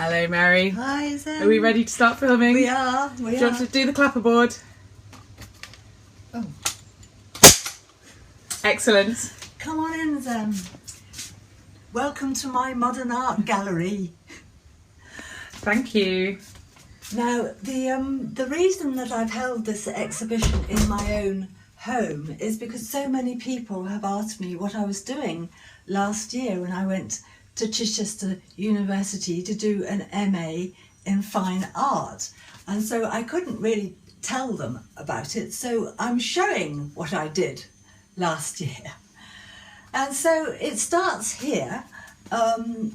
Hello, Mary. Hi, Zen. Are we ready to start filming? We are. Do you want to do the clapperboard? Oh. Excellent. Come on in, Zen. Welcome to my modern art gallery. Thank you. Now, the reason that I've held this exhibition in my own home is because so many people have asked me what I was doing last year when I went to Chichester University to do an MA in fine art. And so I couldn't really tell them about it, so I'm showing what I did last year. And so it starts here. The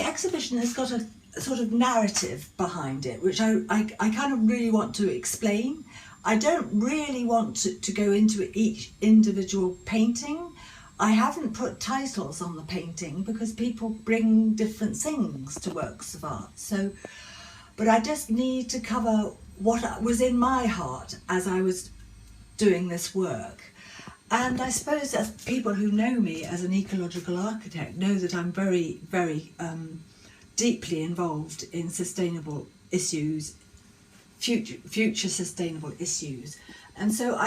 exhibition has got a sort of narrative behind it, which I kind of really want to explain. I don't really want to go into each individual painting. I haven't put titles on the painting because people bring different things to works of art. So, but I just need to cover what was in my heart as I was doing this work. And I suppose as people who know me as an ecological architect know that I'm very, very deeply involved in sustainable issues, future sustainable issues. And so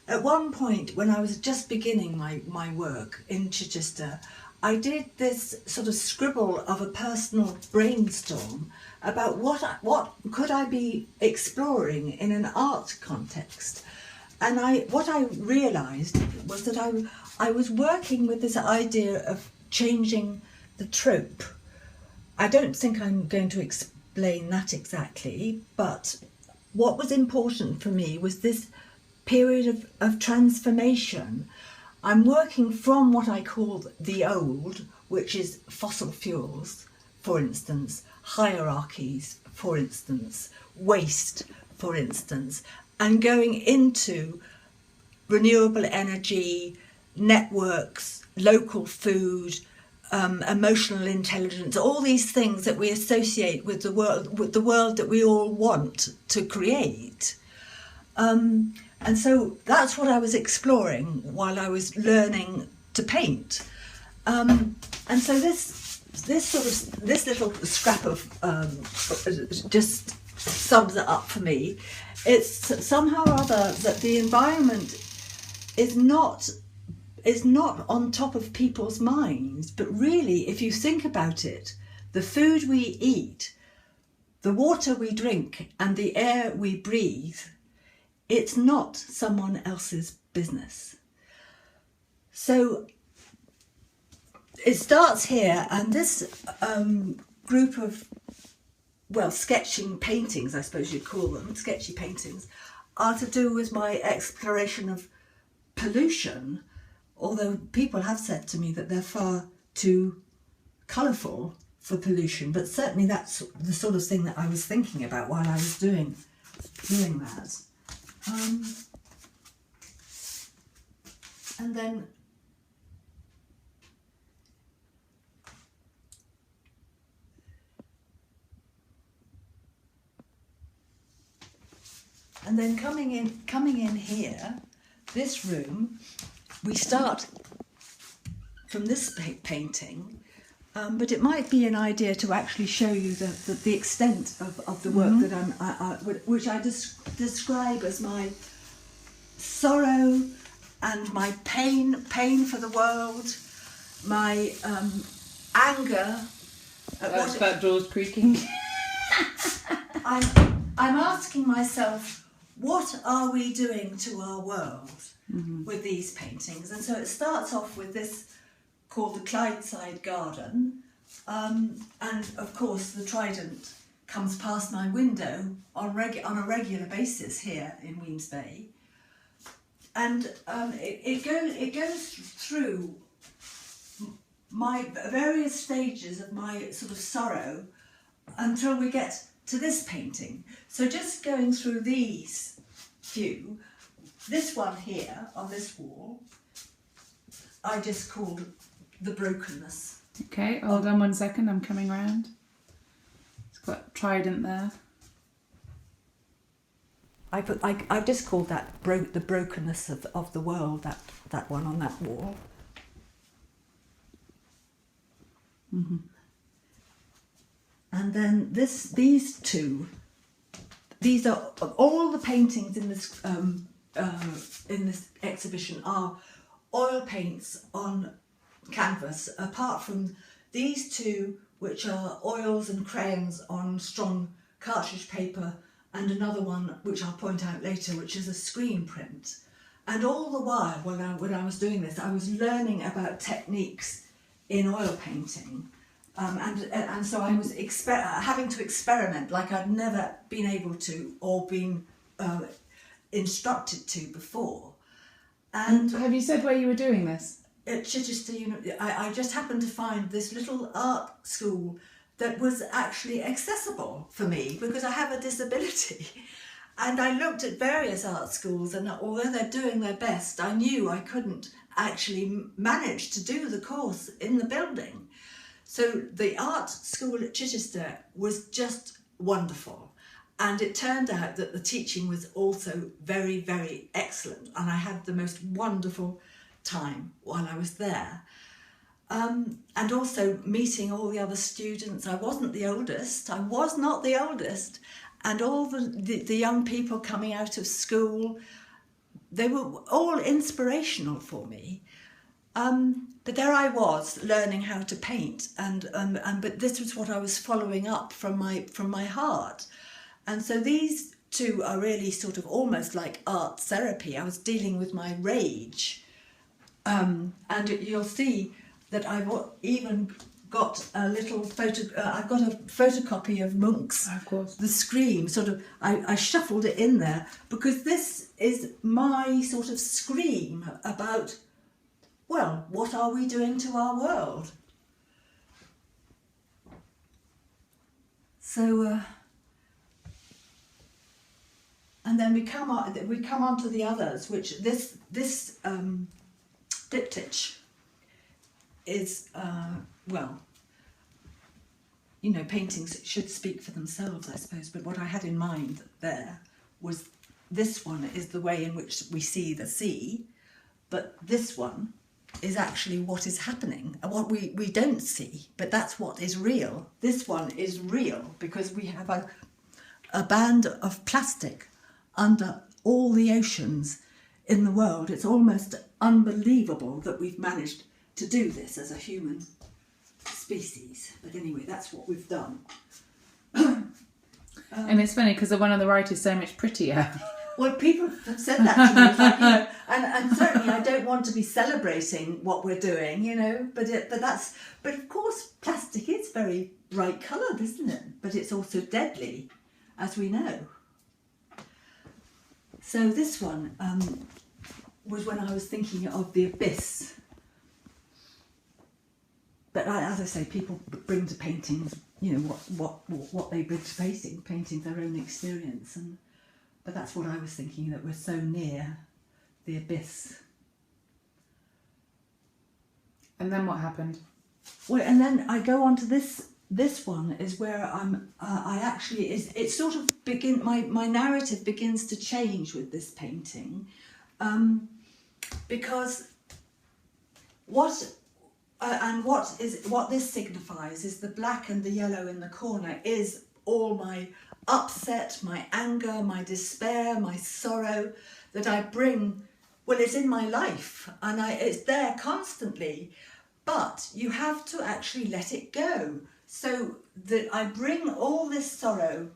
at one point when I was just beginning my work in Chichester, I did this sort of scribble of a personal brainstorm about what could I be exploring in an art context. And what I realised was that I was working with this idea of changing the trope. I don't think I'm going to explain that exactly, but what was important for me was this period of transformation. I'm working from what I call the old, which is fossil fuels, for instance, hierarchies, for instance, waste, for instance, and going into renewable energy, networks, local food, emotional intelligence, all these things that we associate with the world that we all want to create. And so that's what I was exploring while I was learning to paint. And so this little scrap of just sums it up for me. It's somehow or other that the environment is not on top of people's minds, but really, if you think about it, the food we eat, the water we drink, and the air we breathe, it's not someone else's business. So it starts here, and this group of, sketching paintings, I suppose you'd call them, sketchy paintings, are to do with my exploration of pollution, although people have said to me that they're far too colourful for pollution, but certainly that's the sort of thing that I was thinking about while I was doing that. And then coming in here, this room, we start from this painting, but it might be an idea to actually show you the extent of the work that which I describe as my sorrow and my pain for the world, my anger. That door's creaking. I'm asking myself, what are we doing to our world with these paintings? And so it starts off with this called the Clydeside Garden, and of course the trident comes past my window on a regular basis here in Weems Bay, and it goes through my various stages of my sort of sorrow until we get to this painting. So just going through these few, this one here on this wall, I just called the brokenness. Okay, hold on 1 second, I'm coming round. It's got trident there. I've just called that the brokenness of the world, that one on that wall. And then these two, these are all the paintings in this exhibition are oil paints on canvas, apart from these two, which are oils and crayons on strong cartridge paper, and another one which I'll point out later, which is a screen print. And all the while when I was doing this, I was learning about techniques in oil painting, and so I was having to experiment like I'd never been able to or been instructed to before. And have you said where you were doing this? At Chichester, I just happened to find this little art school that was actually accessible for me because I have a disability. And I looked at various art schools, and although they're doing their best, I knew I couldn't actually manage to do the course in the building. So the art school at Chichester was just wonderful. And it turned out that the teaching was also very, very excellent. And I had the most wonderful time while I was there. And also meeting all the other students. I wasn't the oldest. I was not the oldest. And all the young people coming out of school, they were all inspirational for me. But there I was learning how to paint, but this was what I was following up from my heart. And so these two are really sort of almost like art therapy. I was dealing with my rage, and you'll see that I've even got a little I've got a photocopy of Munch's The Scream. Sort of, I shuffled it in there because this is my sort of scream about, well, what are we doing to our world? So, and then we come on to the others, which this diptych is, well, you know, paintings should speak for themselves, I suppose, but what I had in mind there was this one is the way in which we see the sea, but this one is actually what is happening, and what we don't see, but that's what is real. This one is real because we have a band of plastic under all the oceans in the world. It's almost unbelievable that we've managed to do this as a human species. But anyway, that's what we've done. And it's funny because the one on the right is so much prettier. Well, people have said that to me, it's like, you know, and certainly I don't want to be celebrating what we're doing, you know, but of course plastic is very bright coloured, isn't it? But it's also deadly, as we know. So this one was when I was thinking of the abyss. But as I say, people bring to paintings, you know, what they bring to painting their own experience, but that's what I was thinking, that we're so near the abyss. And then what happened? Well, and then I go on to this one is where it's sort of my narrative begins to change with this painting, because what this signifies is the black and the yellow in the corner is all my upset, my anger, my despair, my sorrow that I bring. Well, it's in my life and it's there constantly, but you have to actually let it go, so that I bring all this sorrow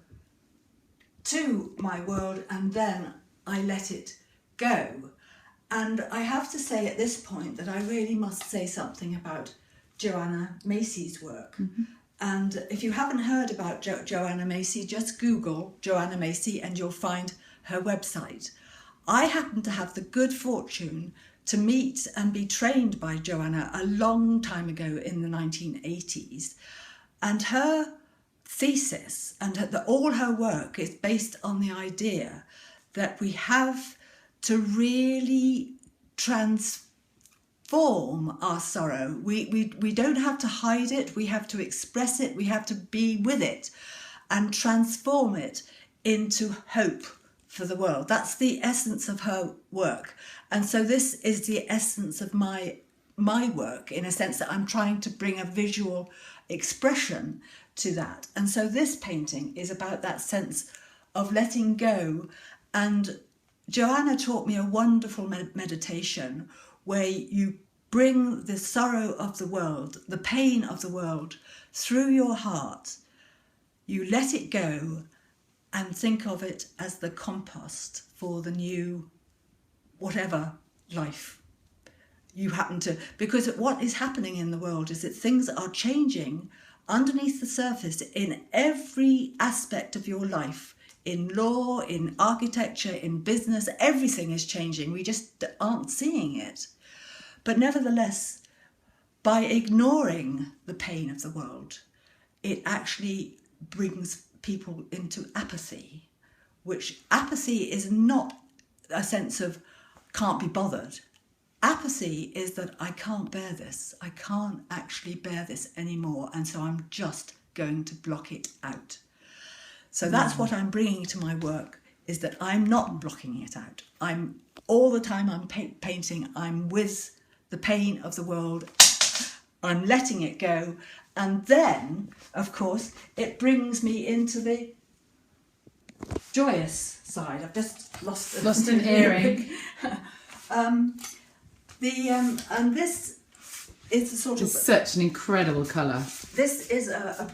to my world and then I let it go. And I have to say at this point that I really must say something about Joanna Macy's work. Mm-hmm. And if you haven't heard about Joanna Macy, just Google Joanna Macy and you'll find her website. I happen to have the good fortune to meet and be trained by Joanna a long time ago in the 1980s. And her thesis and all her work is based on the idea that we have to really transform our sorrow. We don't have to hide it, we have to express it, we have to be with it and transform it into hope for the world. That's the essence of her work. And so this is the essence of my my work, in a sense that I'm trying to bring a visual expression to that. And so this painting is about that sense of letting go. And Joanna taught me a wonderful meditation where you bring the sorrow of the world, the pain of the world, through your heart. You let it go and think of it as the compost for the new whatever life you happen to, because what is happening in the world is that things are changing underneath the surface in every aspect of your life, in law, in architecture, in business. Everything is changing. We just aren't seeing it. But nevertheless, by ignoring the pain of the world, it actually brings people into apathy, which apathy is not a sense of can't be bothered. Apathy is that I can't bear this. I can't actually bear this anymore. And so I'm just going to block it out. So that's what I'm bringing to my work, is that I'm not blocking it out. I'm all the time I'm painting, I'm with the pain of the world. I'm letting it go. And then, of course, it brings me into the joyous side. I've just lost an earring. And this is a sort of such an incredible colour. This is a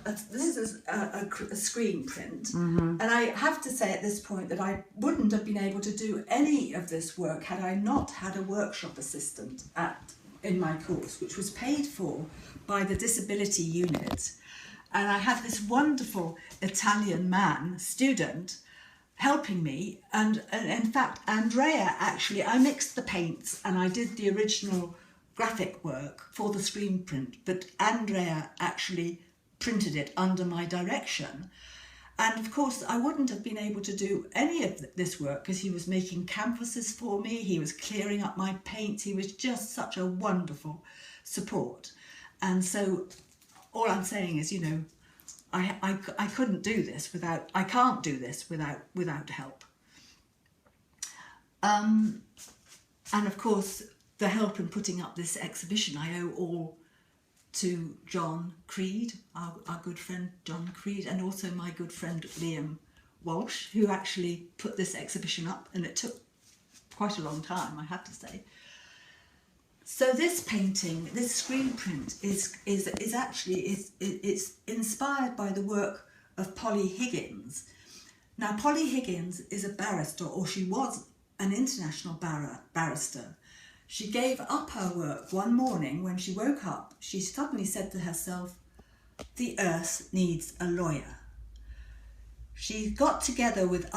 screen print, and I have to say at this point that I wouldn't have been able to do any of this work had I not had a workshop assistant in my course, which was paid for by the disability unit. And I had this wonderful Italian student, helping me, and in fact Andrea actually, I mixed the paints and I did the original graphic work for the screen print, but Andrea actually printed it under my direction. And of course I wouldn't have been able to do any of this work because he was making canvases for me, he was clearing up my paints, he was just such a wonderful support. And so all I'm saying is, you know, I couldn't do this I can't do this without help. And of course, the help in putting up this exhibition I owe all to John Creed, our good friend John Creed, and also my good friend Liam Walsh, who actually put this exhibition up, and it took quite a long time, I have to say. So this painting, this screen print, is actually inspired by the work of Polly Higgins. Now, Polly Higgins is a barrister, or she was an international barrister. She gave up her work one morning when she woke up. She suddenly said to herself, "The earth needs a lawyer." She got together with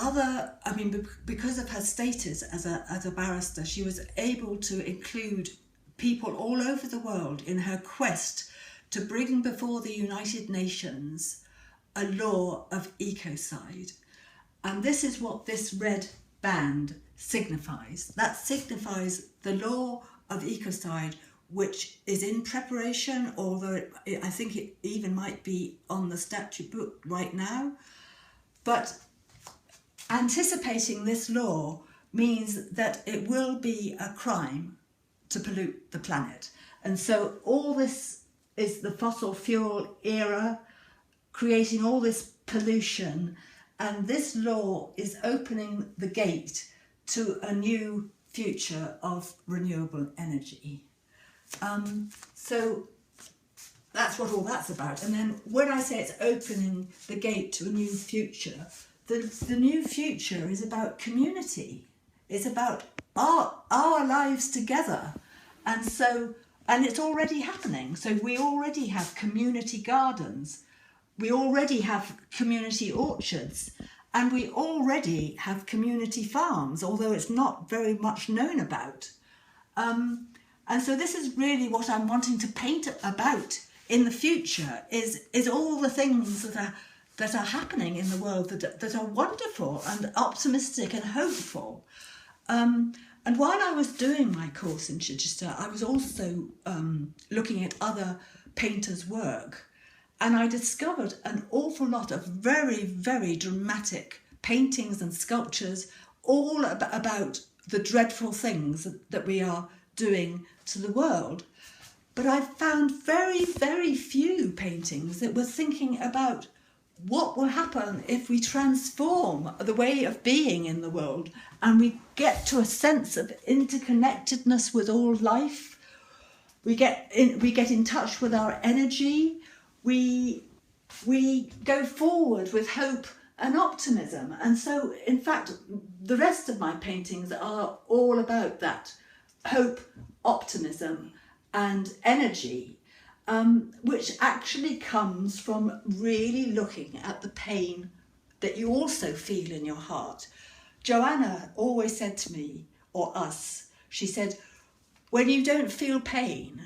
because of her status as a barrister, she was able to include people all over the world in her quest to bring before the United Nations a law of ecocide. And this is what this red band signifies. That signifies the law of ecocide, which is in preparation, although I think it even might be on the statute book right now. But anticipating this law means that it will be a crime to pollute the planet. And so all this is the fossil fuel era, creating all this pollution, and this law is opening the gate to a new future of renewable energy. So that's what all that's about. And then when I say it's opening the gate to a new future, the new future is about community. It's about our lives together. And it's already happening. So we already have community gardens, we already have community orchards, and we already have community farms, although it's not very much known about. And so this is really what I'm wanting to paint about in the future, is all the things that are happening in the world that are wonderful and optimistic and hopeful. And while I was doing my course in Chichester, I was also looking at other painters' work, and I discovered an awful lot of very, very dramatic paintings and sculptures, all about the dreadful things that we are doing to the world. But I've found very, very few paintings that were thinking about what will happen if we transform the way of being in the world and we get to a sense of interconnectedness with all life. We get in touch with our energy. We go forward with hope and optimism. And so, in fact, the rest of my paintings are all about that hope, optimism, and energy, which actually comes from really looking at the pain that you also feel in your heart. Joanna always said to me, or us, she said, when you don't feel pain,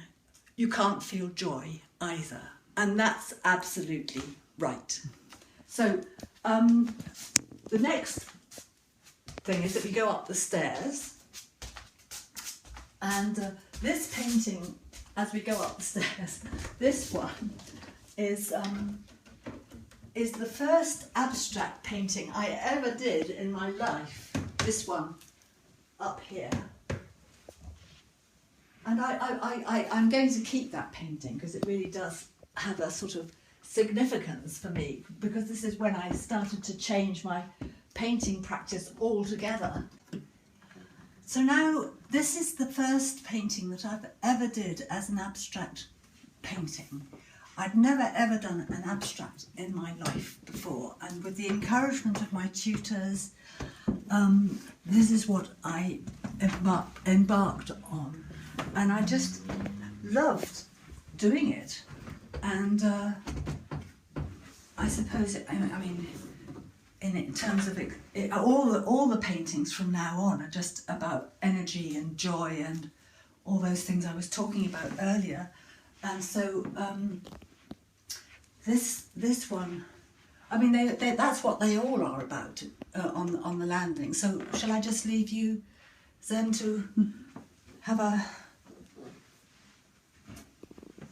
you can't feel joy either. And that's absolutely right. So the next thing is that we go up the stairs, and this painting, as we go up the stairs, this one is the first abstract painting I ever did in my life. This one up here. And I'm going to keep that painting because it really does have a sort of significance for me, because this is when I started to change my painting practice altogether. So now this is the first painting that I've ever did as an abstract painting. I'd never ever done an abstract in my life before, and with the encouragement of my tutors, this is what I embarked on, and I just loved doing it. And I suppose, in terms of all the paintings from now on are just about energy and joy and all those things I was talking about earlier. And so this one, that's what they all are about on the landing. So shall I just leave you then to have a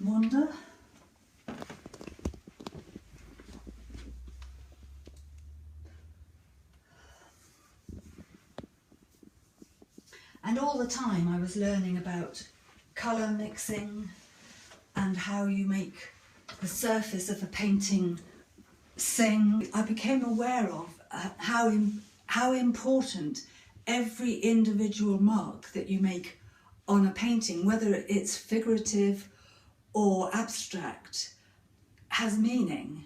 wander? And all the time I was learning about colour mixing and how you make the surface of a painting sing. I became aware of how important every individual mark that you make on a painting, whether it's figurative or abstract, has meaning,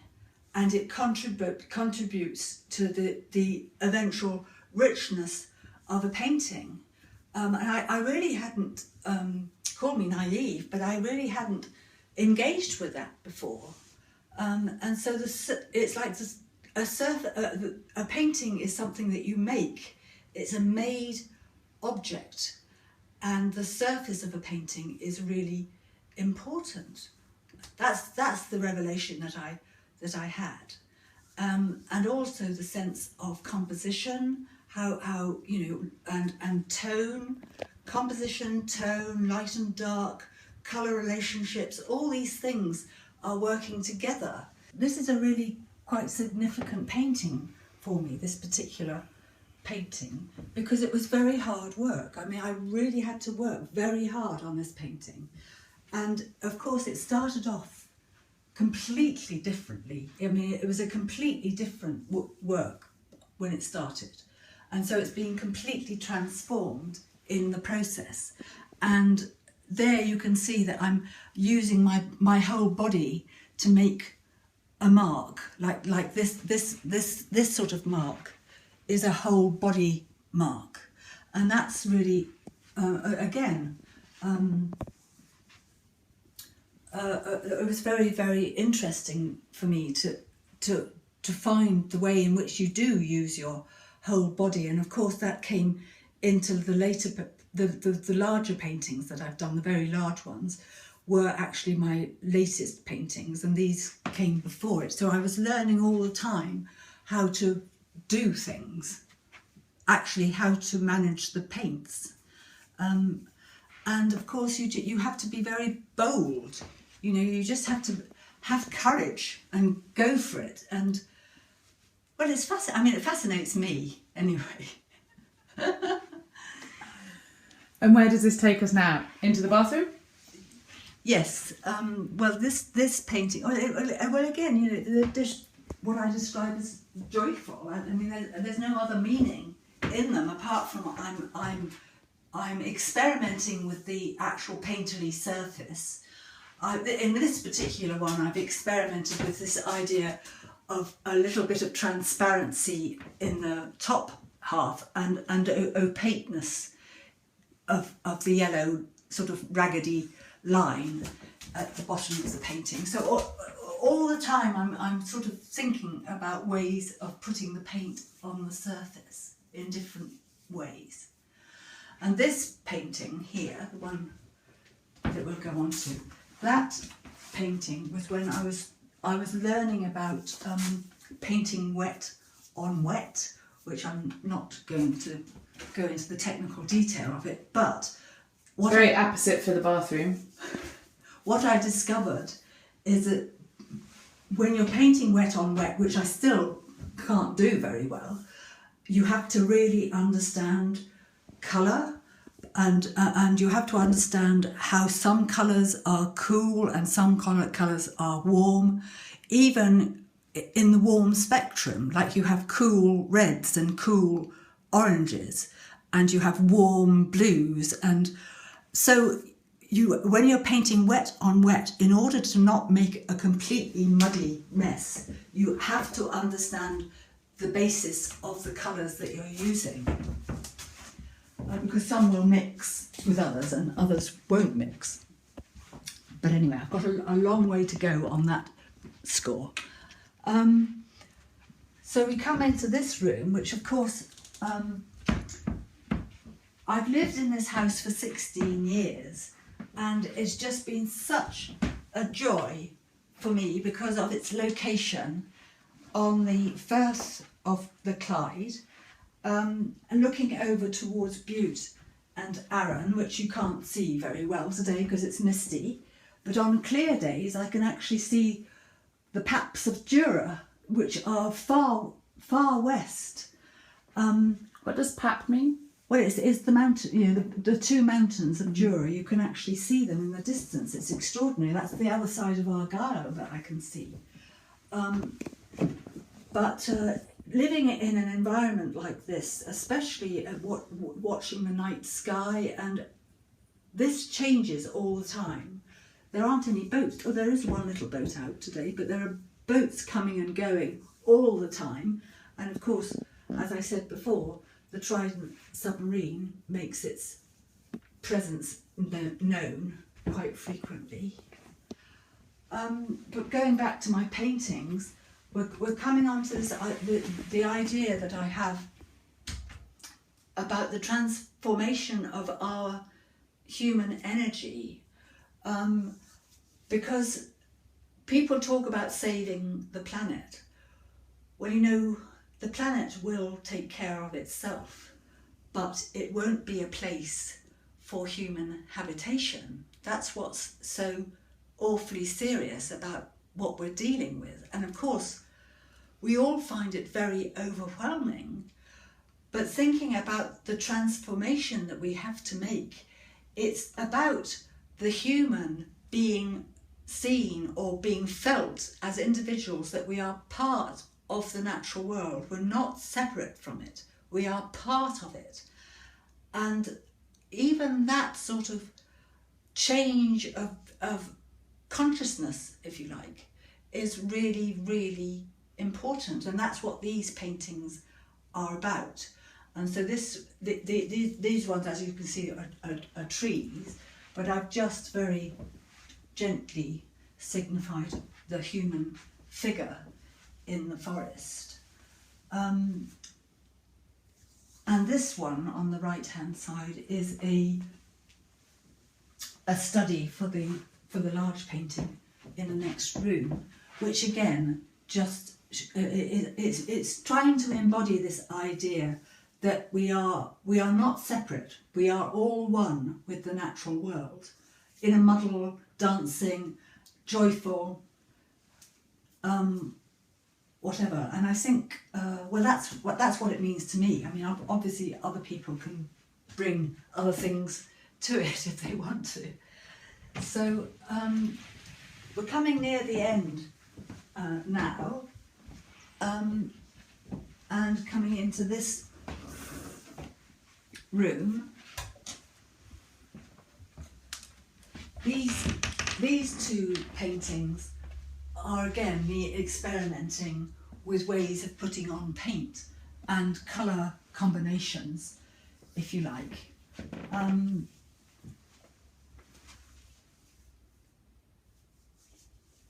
and it contributes to the eventual richness of a painting. And I really hadn't, call me naive, but I really hadn't engaged with that before. And so it's like a painting is something that you make. It's a made object, and the surface of a painting is really important. That's the revelation that I had, and also the sense of composition. How and tone, composition, tone, light and dark, colour relationships, all these things are working together. This is a really quite significant painting for me, this particular painting, because it was very hard work. I really had to work very hard on this painting. And of course it started off completely differently. It was a completely different work when it started. And so it's been completely transformed in the process. And there you can see that I'm using my whole body to make a mark, like this sort of mark is a whole body mark. And that's really, again, it was very, very interesting for me to find the way in which you do use your whole body. And of course that came into the later, the larger paintings that I've done, the very large ones, were actually my latest paintings, and these came before it. So I was learning all the time how to do things, actually how to manage the paints. And of course you have to be very bold. You just have to have courage and go for it. And well, it's fascinating. It fascinates me anyway. And where does this take us now? Into the bathroom? Yes. Well, this painting. Well, again, what I describe as joyful. I mean, there's no other meaning in them apart from I'm experimenting with the actual painterly surface. In this particular one, I've experimented with this idea of a little bit of transparency in the top half and opaqueness of the yellow sort of raggedy line at the bottom of the painting. So all the time I'm sort of thinking about ways of putting the paint on the surface in different ways. And this painting here, the one that we'll go on to, that painting was when I was learning about painting wet on wet, which I'm not going to go into the technical detail of it, but very opposite for the bathroom. What I discovered is that when you're painting wet on wet, which I still can't do very well, you have to really understand colour, and you have to understand how some colours are cool and some colours are warm, even in the warm spectrum. Like you have cool reds and cool oranges, and you have warm blues, and so when you're painting wet on wet, in order to not make a completely muddy mess, you have to understand the basis of the colours that you're using. Because some will mix with others and others won't mix. But anyway, I've got a long way to go on that score. So we come into this room, which of course, I've lived in this house for 16 years, and it's just been such a joy for me because of its location on the firth of the Clyde, and looking over towards Bute and Arran, which you can't see very well today because it's misty, but on clear days I can actually see the paps of Jura, which are far west. What does pap mean? Well, it's the mountain, the two mountains of Jura. You can actually see them in the distance. It's extraordinary. That's the other side of Argyll that I can see. But living in an environment like this, especially watching the night sky, and this changes all the time. There aren't any boats. Oh, there is one little boat out today, but there are boats coming and going all the time. And of course, as I said before, the Trident submarine makes its presence known quite frequently. But going back to my paintings, we're coming on to this, the idea that I have about the transformation of our human energy, because people talk about saving the planet. Well, the planet will take care of itself, but it won't be a place for human habitation. That's what's so awfully serious about what we're dealing with. And of course, we all find it very overwhelming, but thinking about the transformation that we have to make, it's about the human being seen or being felt as individuals, that we are part of the natural world. We're not separate from it. We are part of it. And even that sort of change of consciousness, if you like, is really, really important. And that's what these paintings are about. And so these ones, as you can see, are trees, but I've just very gently signified the human figure in the forest. And this one on the right hand side is a study for the large painting in the next room, which again just it's trying to embody this idea that we are not separate. We are all one with the natural world, in a muddle, dancing, joyful, whatever. And I think, well, that's what it means to me. I mean, obviously other people can bring other things to it if they want to. So we're coming near the end now, and coming into this room. These two paintings are again me experimenting with ways of putting on paint and colour combinations, if you like.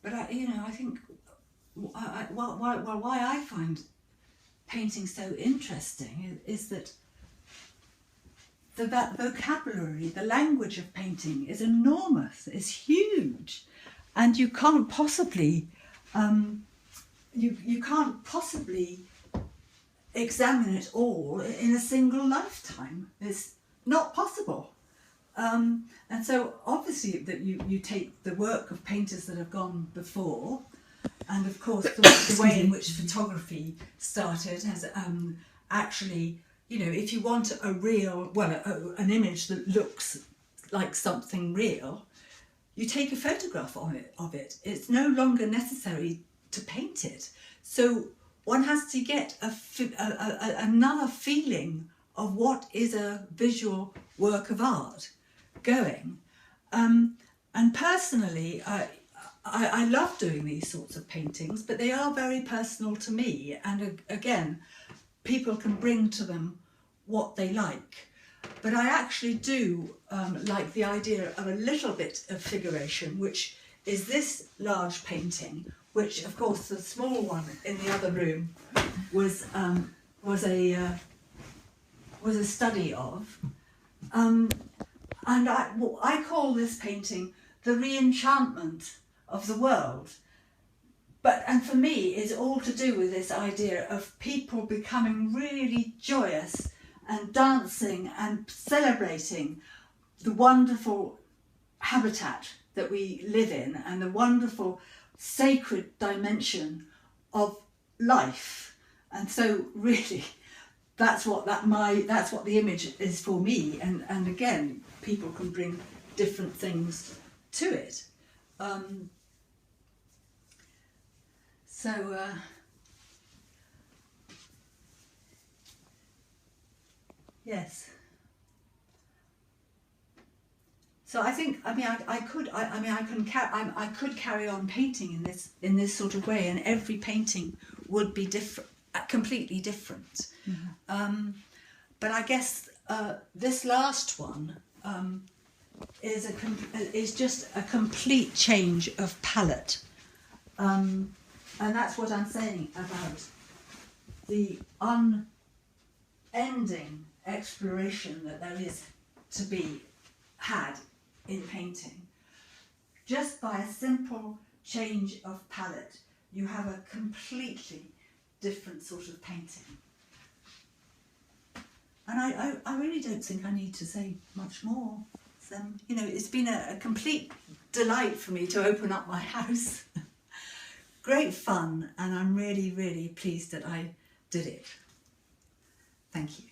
But I think why I find painting so interesting is that the vocabulary, the language of painting is enormous, is huge, and you can't possibly you can't possibly examine it all in a single lifetime. It's not possible. And so obviously that you take the work of painters that have gone before, and of course the way in which photography started has actually, if you want a real, an image that looks like something real, you take a photograph of it. It's no longer necessary to paint it. So one has to get another feeling of what is a visual work of art going. And personally, I love doing these sorts of paintings, but they are very personal to me. And again, people can bring to them what they like. But I actually do like the idea of a little bit of figuration, which is this large painting, which of course the small one in the other room was a study of. And I call this painting the re-enchantment of the world. And for me, it's all to do with this idea of people becoming really joyous and dancing and celebrating the wonderful habitat that we live in and the wonderful sacred dimension of life. And so really that's what the image is for me. And again, people can bring different things to it. Yes. So I think, I could carry on painting in this sort of way, and every painting would be different, completely different. Mm-hmm. But I guess this last one is just a complete change of palette, and that's what I'm saying about the unending exploration that there is to be had in painting. Just by a simple change of palette, you have a completely different sort of painting. And I really don't think I need to say much more. It's been a complete delight for me to open up my house. Great fun, and I'm really, really pleased that I did it. Thank you.